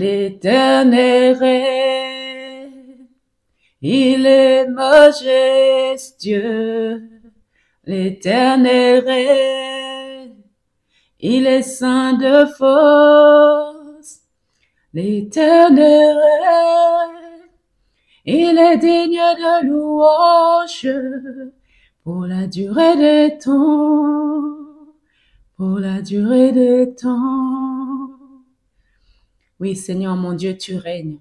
L'Éternel règne, il est majestueux. L'Éternel règne, il est saint de force. L'Éternel règne, il est digne de louange pour la durée des temps, pour la durée des temps. Oui, Seigneur mon Dieu, tu règnes.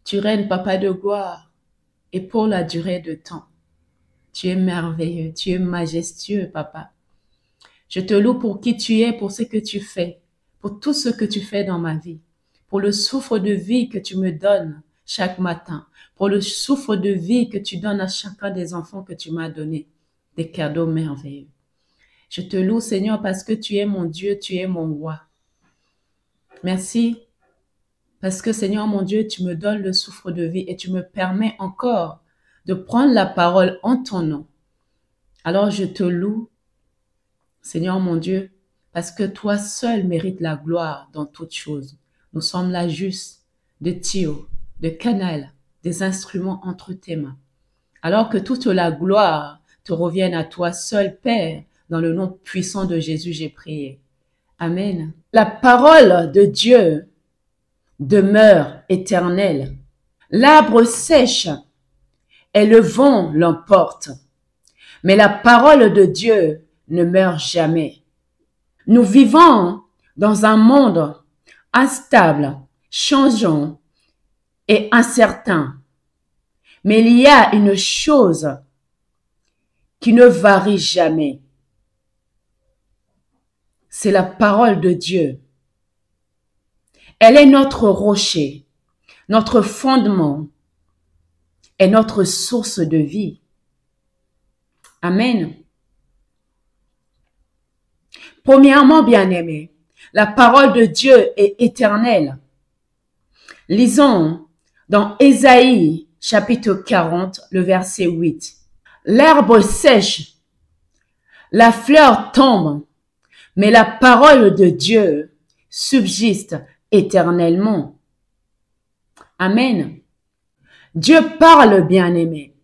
Tu règnes, Papa de gloire, et pour la durée de temps. Tu es merveilleux, tu es majestueux, Papa. Je te loue pour qui tu es, pour ce que tu fais, pour tout ce que tu fais dans ma vie, pour le souffle de vie que tu me donnes chaque matin, pour le souffle de vie que tu donnes à chacun des enfants que tu m'as donnés, des cadeaux merveilleux. Je te loue, Seigneur, parce que tu es mon Dieu, tu es mon roi. Merci, parce que, Seigneur mon Dieu, tu me donnes le souffle de vie et tu me permets encore de prendre la parole en ton nom. Alors je te loue, Seigneur mon Dieu, parce que toi seul mérites la gloire dans toutes choses. Nous sommes là juste de tuyaux, de canal, des instruments entre tes mains. Alors que toute la gloire te revienne à toi seul, Père, dans le nom puissant de Jésus, j'ai prié. Amen. La parole de Dieu demeure éternelle. L'arbre sèche et le vent l'emporte. Mais la parole de Dieu ne meurt jamais. Nous vivons dans un monde instable, changeant et incertain. Mais il y a une chose qui ne varie jamais. C'est la parole de Dieu. Elle est notre rocher, notre fondement et notre source de vie. Amen. Premièrement, bien-aimés, la parole de Dieu est éternelle. Lisons dans Ésaïe, chapitre 40, le verset 8. L'herbe sèche, la fleur tombe, mais la parole de Dieu subsiste éternellement. Amen. Dieu parle, bien-aimé,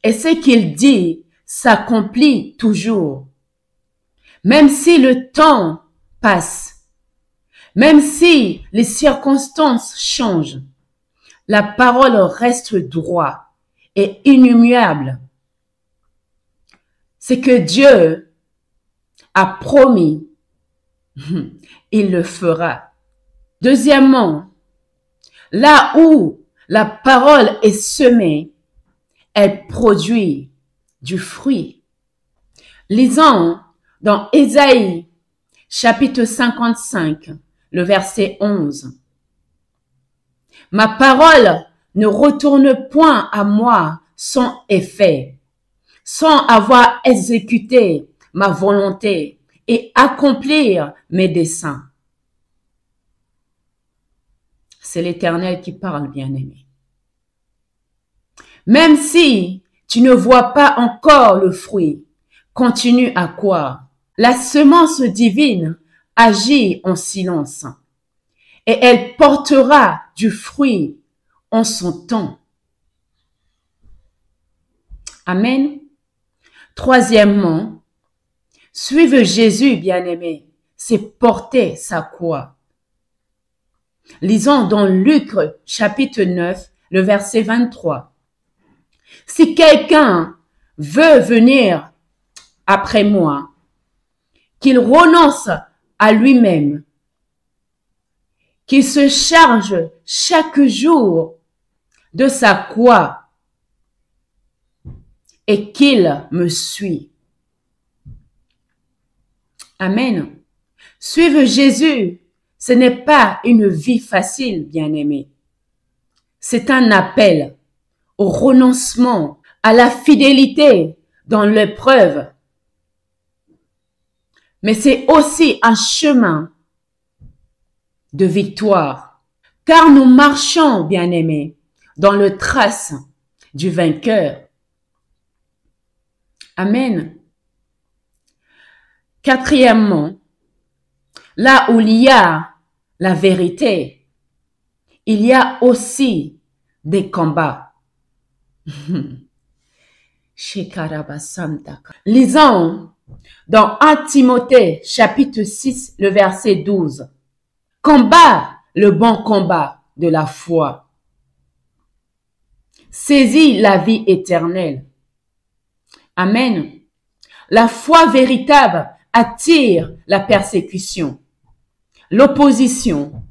et ce qu'il dit s'accomplit toujours. Même si le temps passe, même si les circonstances changent, la parole reste droite et immuable. C'est que Dieu a promis, il le fera. Deuxièmement, là où la parole est semée, elle produit du fruit. Lisons dans Ésaïe, chapitre 55, le verset 11. Ma parole ne retourne point à moi sans effet, sans avoir exécuté ma volonté et accomplir mes desseins. C'est l'Éternel qui parle, bien-aimé. Même si tu ne vois pas encore le fruit, continue à croire. La semence divine agit en silence et elle portera du fruit en son temps. Amen. Troisièmement, suivre Jésus, bien-aimé, c'est porter sa croix. Lisons dans Luc, chapitre 9, le verset 23. Si quelqu'un veut venir après moi, qu'il renonce à lui-même, qu'il se charge chaque jour de sa croix et qu'il me suit. Amen. Suivre Jésus, ce n'est pas une vie facile, bien-aimé. C'est un appel au renoncement, à la fidélité dans l'épreuve. Mais c'est aussi un chemin de victoire, car nous marchons, bien-aimés, dans le trace du vainqueur. Amen. Quatrièmement, là où il y a la vérité, il y a aussi des combats. Lisons dans 1 Timothée chapitre 6, le verset 12. Combat le bon combat de la foi. Saisis la vie éternelle. Amen. La foi véritable attire la persécution, l'opposition.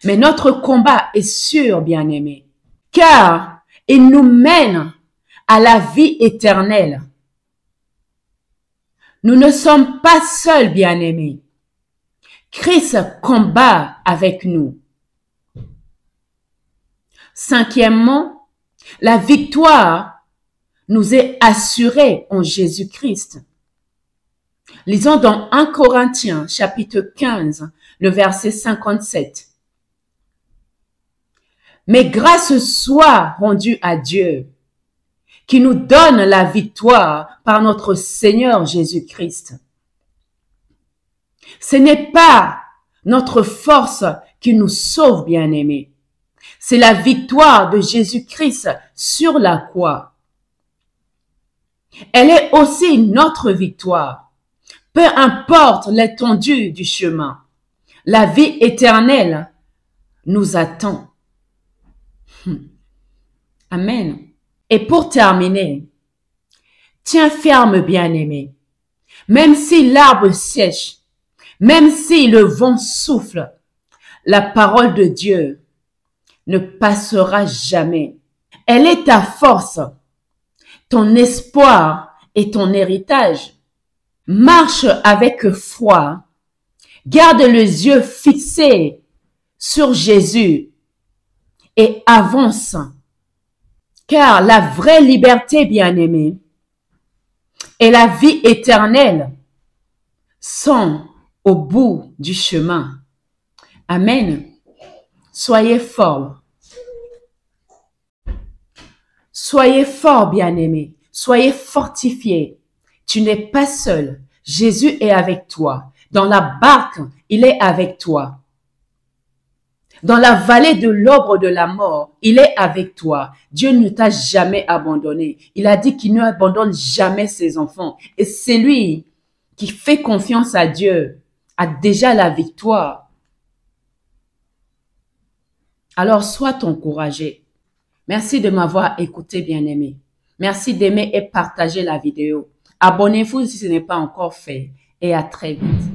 Mais notre combat est sûr, bien-aimés, car il nous mène à la vie éternelle. Nous ne sommes pas seuls, bien-aimés. Christ combat avec nous. Cinquièmement, la victoire nous est assurée en Jésus-Christ. Lisons dans 1 Corinthiens, chapitre 15, le verset 57. Mais grâce soit rendue à Dieu, qui nous donne la victoire par notre Seigneur Jésus-Christ. Ce n'est pas notre force qui nous sauve, bien-aimés. C'est la victoire de Jésus-Christ sur la croix. Elle est aussi notre victoire. Peu importe l'étendue du chemin, la vie éternelle nous attend. Amen. Et pour terminer, tiens ferme, bien-aimé. Même si l'arbre sèche, même si le vent souffle, la parole de Dieu ne passera jamais. Elle est ta force, ton espoir et ton héritage. Marche avec foi. Garde les yeux fixés sur Jésus et avance. Car la vraie liberté, bien-aimée, et la vie éternelle sont au bout du chemin. Amen. Soyez forts. Soyez forts, bien-aimés. Soyez fortifiés. Tu n'es pas seul. Jésus est avec toi. Dans la barque, il est avec toi. Dans la vallée de l'ombre de la mort, il est avec toi. Dieu ne t'a jamais abandonné. Il a dit qu'il ne abandonne jamais ses enfants. Et c'est lui qui fait confiance à Dieu a déjà la victoire. Alors, sois encouragé. Merci de m'avoir écouté, bien-aimé. Merci d'aimer et partager la vidéo. Abonnez-vous si ce n'est pas encore fait. Et à très vite.